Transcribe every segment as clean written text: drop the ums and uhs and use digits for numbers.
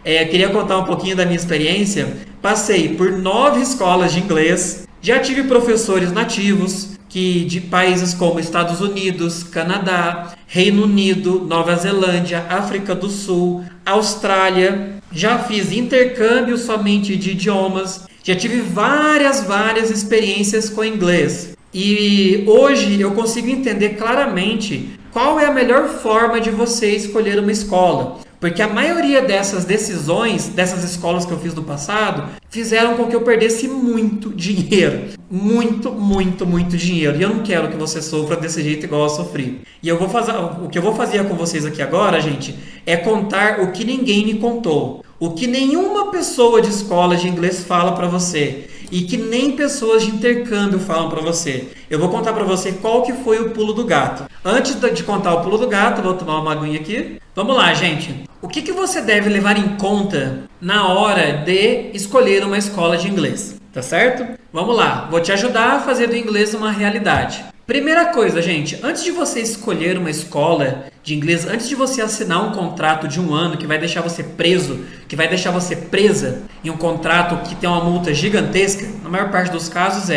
Queria contar um pouquinho da minha experiência. Passei por 9 escolas de inglês, já tive professores nativos de países como Estados Unidos, Canadá, Reino Unido, Nova Zelândia, África do Sul, Austrália. Já fiz intercâmbio somente de idiomas, já tive várias experiências com inglês. E hoje eu consigo entender claramente qual é a melhor forma de você escolher uma escola. Porque a maioria dessas decisões, dessas escolas que eu fiz no passado, fizeram com que eu perdesse muito dinheiro. Muito dinheiro. E eu não quero que você sofra desse jeito igual eu sofri. E o que eu vou fazer com vocês aqui agora, gente, é contar o que ninguém me contou. O que nenhuma pessoa de escola de inglês fala para você. E que nem pessoas de intercâmbio falam para você. Eu vou contar para você qual que foi o pulo do gato. Antes de contar o pulo do gato, vou tomar uma aguinha aqui. Vamos lá, gente. O que você deve levar em conta na hora de escolher uma escola de inglês? Tá certo? Vamos lá. Vou te ajudar a fazer do inglês uma realidade. Primeira coisa, gente, antes de você escolher uma escola de inglês, antes de você assinar um contrato de 1 ano que vai deixar você preso, que vai deixar você presa em um contrato que tem uma multa gigantesca, na maior parte dos casos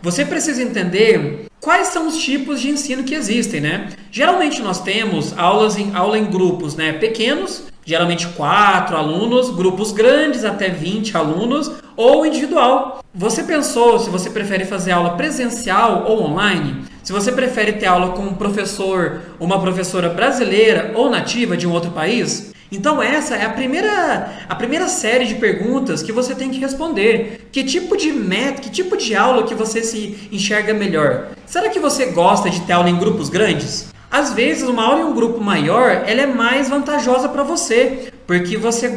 você precisa entender quais são os tipos de ensino que existem, né? Geralmente nós temos aula em grupos, né, pequenos, geralmente 4 alunos, grupos grandes até 20 alunos, ou individual. Você pensou se você prefere fazer aula presencial ou online? Se você prefere ter aula com um professor ou uma professora brasileira ou nativa de um outro país? Então essa é a primeira série de perguntas que você tem que responder. Que tipo de aula que você se enxerga melhor? Será que você gosta de ter aula em grupos grandes? Às vezes, uma aula em um grupo maior, ela é mais vantajosa para você, porque você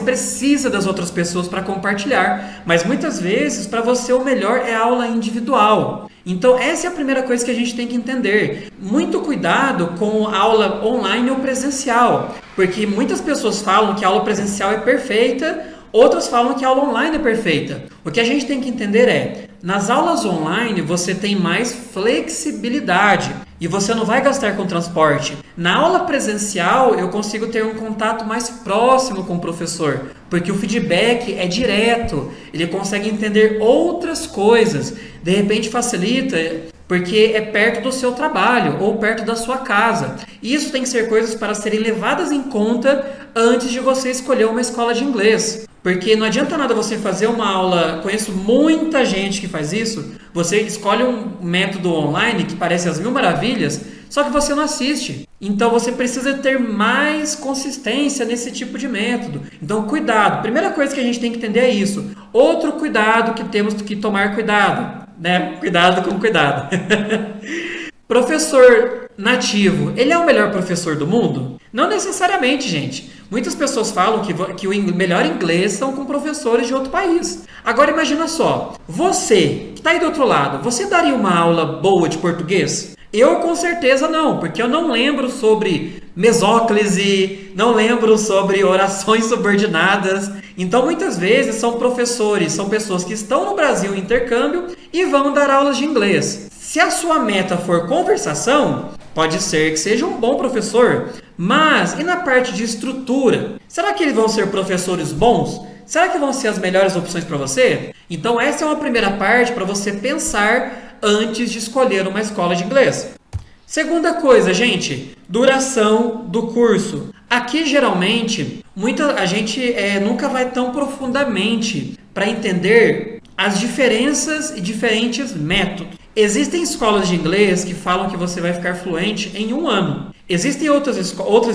precisa das outras pessoas para compartilhar. Mas muitas vezes, para você, o melhor é a aula individual. Então, essa é a primeira coisa que a gente tem que entender. Muito cuidado com a aula online ou presencial, porque muitas pessoas falam que a aula presencial é perfeita, outras falam que a aula online é perfeita. O que a gente tem que entender nas aulas online você tem mais flexibilidade e você não vai gastar com transporte. Na aula presencial eu consigo ter um contato mais próximo com o professor, porque o feedback é direto, ele consegue entender outras coisas, de repente facilita porque é perto do seu trabalho ou perto da sua casa. Isso tem que ser coisas para serem levadas em conta antes de você escolher uma escola de inglês. Porque não adianta nada você fazer uma aula, conheço muita gente que faz isso, você escolhe um método online que parece as mil maravilhas, só que você não assiste. Então você precisa ter mais consistência nesse tipo de método. Então cuidado, primeira coisa que a gente tem que entender é isso. Outro cuidado que temos que tomar cuidado, né? Cuidado com cuidado. Professor nativo, ele é o melhor professor do mundo? Não necessariamente, gente. Muitas pessoas falam que o melhor inglês são com professores de outro país. Agora imagina só, você que está aí do outro lado, você daria uma aula boa de português? Eu com certeza não, porque eu não lembro sobre mesóclise, não lembro sobre orações subordinadas. Então muitas vezes são professores, são pessoas que estão no Brasil em intercâmbio e vão dar aulas de inglês. Se a sua meta for conversação, pode ser que seja um bom professor, mas e na parte de estrutura? Será que eles vão ser professores bons? Será que vão ser as melhores opções para você? Então essa é uma primeira parte para você pensar antes de escolher uma escola de inglês. Segunda coisa, gente, duração do curso. Aqui geralmente a gente nunca vai tão profundamente para entender as diferenças e diferentes métodos. Existem escolas de inglês que falam que você vai ficar fluente em 1 ano. Existem outras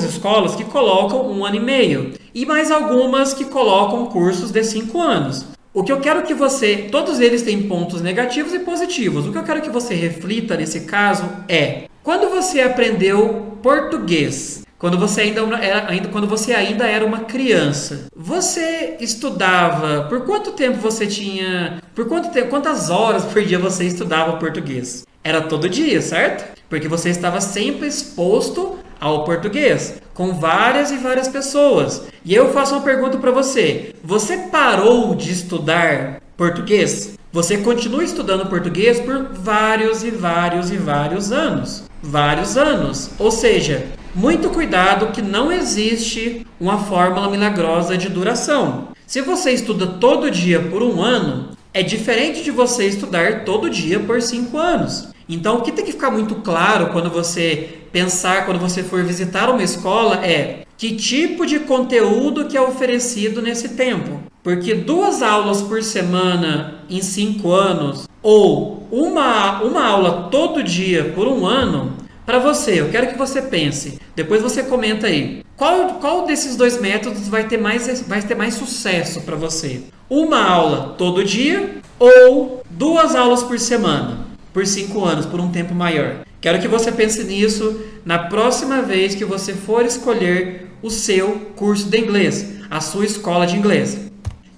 escolas que colocam 1 ano e meio. E mais algumas que colocam cursos de 5 anos. O que eu quero que você... Todos eles têm pontos negativos e positivos. O que eu quero que você reflita nesse caso é... Quando você aprendeu português... Quando você ainda era uma criança, você estudava, por quanto tempo você tinha, quantas horas por dia você estudava português? Era todo dia, certo? Porque você estava sempre exposto ao português, com várias e várias pessoas. E eu faço uma pergunta para você, você parou de estudar português? Você continua estudando português por vários e vários e vários anos. Vários anos. Ou seja, Muito cuidado que não existe uma fórmula milagrosa de duração. Se você estuda todo dia por 1 ano, é diferente de você estudar todo dia por 5 anos. Então, o que tem que ficar muito claro quando você pensar, quando você for visitar uma escola, é que tipo de conteúdo que é oferecido nesse tempo. Porque 2 aulas por semana em 5 anos, ou uma aula todo dia por 1 ano, para você, eu quero que você pense. Depois você comenta aí. Qual desses 2 métodos vai ter mais sucesso para você? Uma aula todo dia ou 2 aulas por semana? Por 5 anos, por um tempo maior. Quero que você pense nisso na próxima vez que você for escolher o seu curso de inglês, a sua escola de inglês.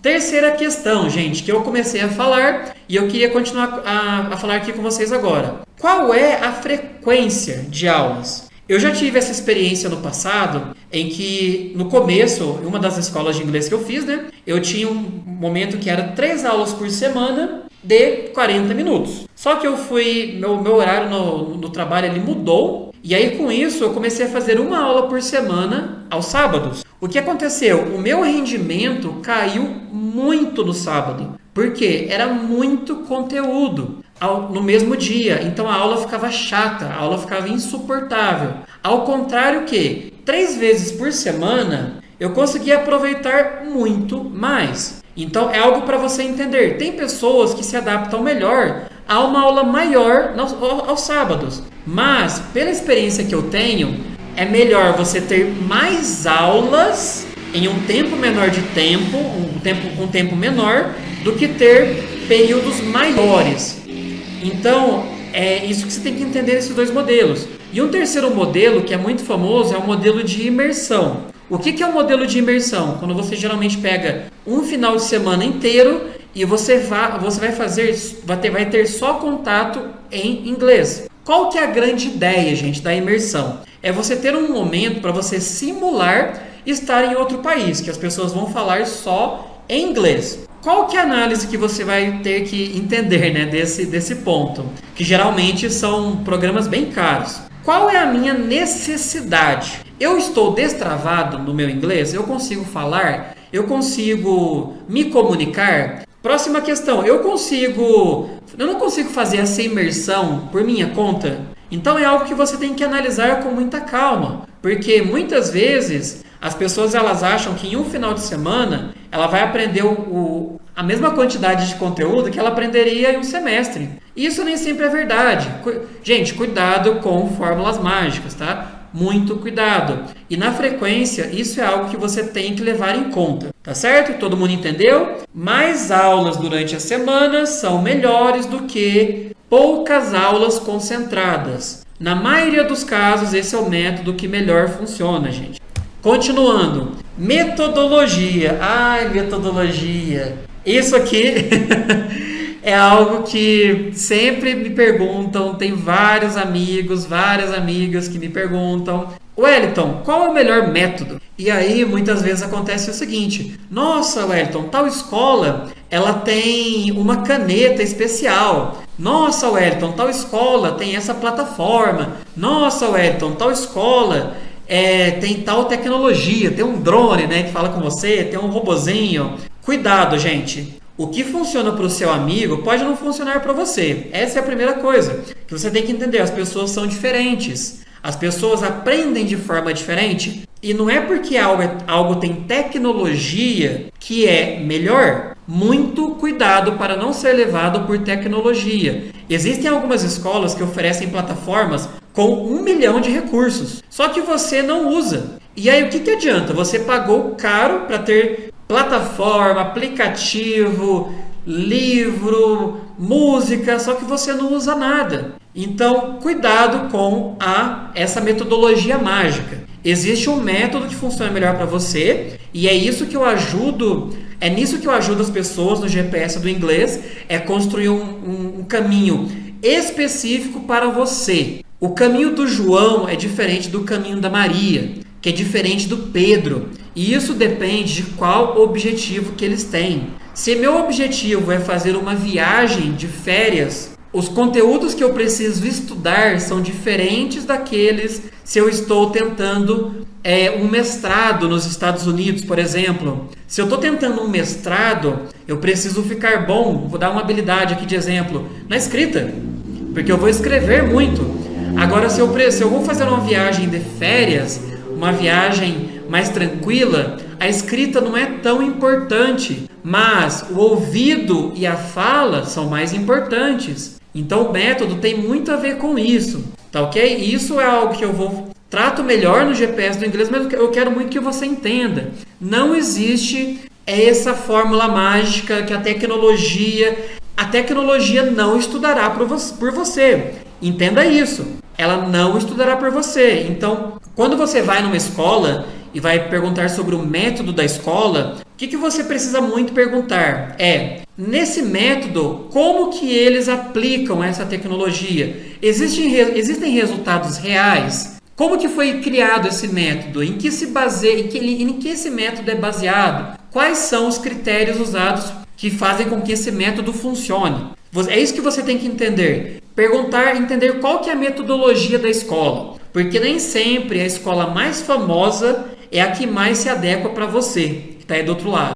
Terceira questão, gente, que eu comecei a falar e eu queria continuar a falar aqui com vocês agora. Qual é a frequência de aulas? Eu já tive essa experiência no passado, em que no começo, em uma das escolas de inglês que eu fiz, né, eu tinha um momento que era 3 aulas por semana de 40 minutos. Só que meu horário no trabalho ele mudou, e aí com isso eu comecei a fazer 1 aula por semana aos sábados. O que aconteceu? O meu rendimento caiu muito no sábado, porque era muito conteúdo no mesmo dia, então a aula ficava chata, a aula ficava insuportável. Ao contrário que 3 vezes por semana eu conseguia aproveitar muito mais. Então é algo para você entender. Tem pessoas que se adaptam melhor a uma aula maior aos sábados, mas pela experiência que eu tenho, é melhor você ter mais aulas em um tempo menor de tempo, um tempo menor, do que ter períodos maiores. Então, é isso que você tem que entender esses 2 modelos. E um terceiro modelo, que é muito famoso, é o modelo de imersão. O que é o modelo de imersão? Quando você geralmente pega um final de semana inteiro e você vai ter só contato em inglês. Qual que é a grande ideia, gente, da imersão? É você ter um momento para você simular estar em outro país, que as pessoas vão falar só em inglês. Qual que é a análise que você vai ter que entender, né, desse ponto? Que geralmente são programas bem caros. Qual é a minha necessidade? Eu estou destravado no meu inglês? Eu consigo falar? Eu consigo me comunicar? Próxima questão. Eu não consigo fazer essa imersão por minha conta? Então é algo que você tem que analisar com muita calma, porque muitas vezes as pessoas elas acham que em um final de semana ela vai aprender a mesma quantidade de conteúdo que ela aprenderia em um semestre. Isso nem sempre é verdade. Gente, cuidado com fórmulas mágicas, tá? Muito cuidado. E na frequência, isso é algo que você tem que levar em conta, tá certo? Todo mundo entendeu? Mais aulas durante a semana são melhores do que poucas aulas concentradas. Na maioria dos casos, esse é o método que melhor funciona, gente. Continuando. Metodologia. Ai, metodologia. Isso aqui é algo que sempre me perguntam. Tem vários amigos, várias amigas que me perguntam: Wellington, qual é o melhor método? E aí muitas vezes acontece o seguinte: nossa, Wellington, tal escola ela tem uma caneta especial. Nossa, Wellington, tal escola tem essa plataforma. Nossa, Wellington, tal escola tem tal tecnologia, tem um drone, né, que fala com você, tem um robozinho. Cuidado, gente. O que funciona para o seu amigo pode não funcionar para você. Essa é a primeira coisa que você tem que entender. As pessoas são diferentes. As pessoas aprendem de forma diferente. E não é porque algo tem tecnologia que é melhor. Muito cuidado para não ser levado por tecnologia. Existem algumas escolas que oferecem plataformas com 1 milhão de recursos. Só que você não usa. E aí o que adianta? Você pagou caro para ter plataforma, aplicativo, livro, música, só que você não usa nada. Então, cuidado com essa metodologia mágica. Existe um método que funciona melhor para você, e é nisso que eu ajudo as pessoas no GPS do inglês, é construir um caminho específico para você. O caminho do João é diferente do caminho da Maria, que é diferente do Pedro. E isso depende de qual objetivo que eles têm. Se meu objetivo é fazer uma viagem de férias, os conteúdos que eu preciso estudar são diferentes daqueles se eu estou tentando um mestrado nos Estados Unidos, por exemplo. Se eu estou tentando um mestrado, eu preciso ficar bom, vou dar uma habilidade aqui de exemplo, na escrita, porque eu vou escrever muito. Agora, se eu vou fazer uma viagem de férias, uma viagem mais tranquila, a escrita não é tão importante, mas o ouvido e a fala são mais importantes. Então o método tem muito a ver com isso, tá ok? Isso é algo que eu trato melhor no GPS do inglês, mas eu quero muito que você entenda. Não existe essa fórmula mágica que a tecnologia não estudará por você. Entenda isso. Ela não estudará por você. Então, quando você vai numa escola e vai perguntar sobre o método da escola, o que você precisa muito perguntar nesse método, como que eles aplicam essa tecnologia? Existem resultados reais? Como que foi criado esse método? Em que se baseia? Em que esse método é baseado? Quais são os critérios usados que fazem com que esse método funcione? É isso que você tem que entender. Entender qual que é a metodologia da escola. Porque nem sempre a escola mais famosa é a que mais se adequa para você, que está aí do outro lado.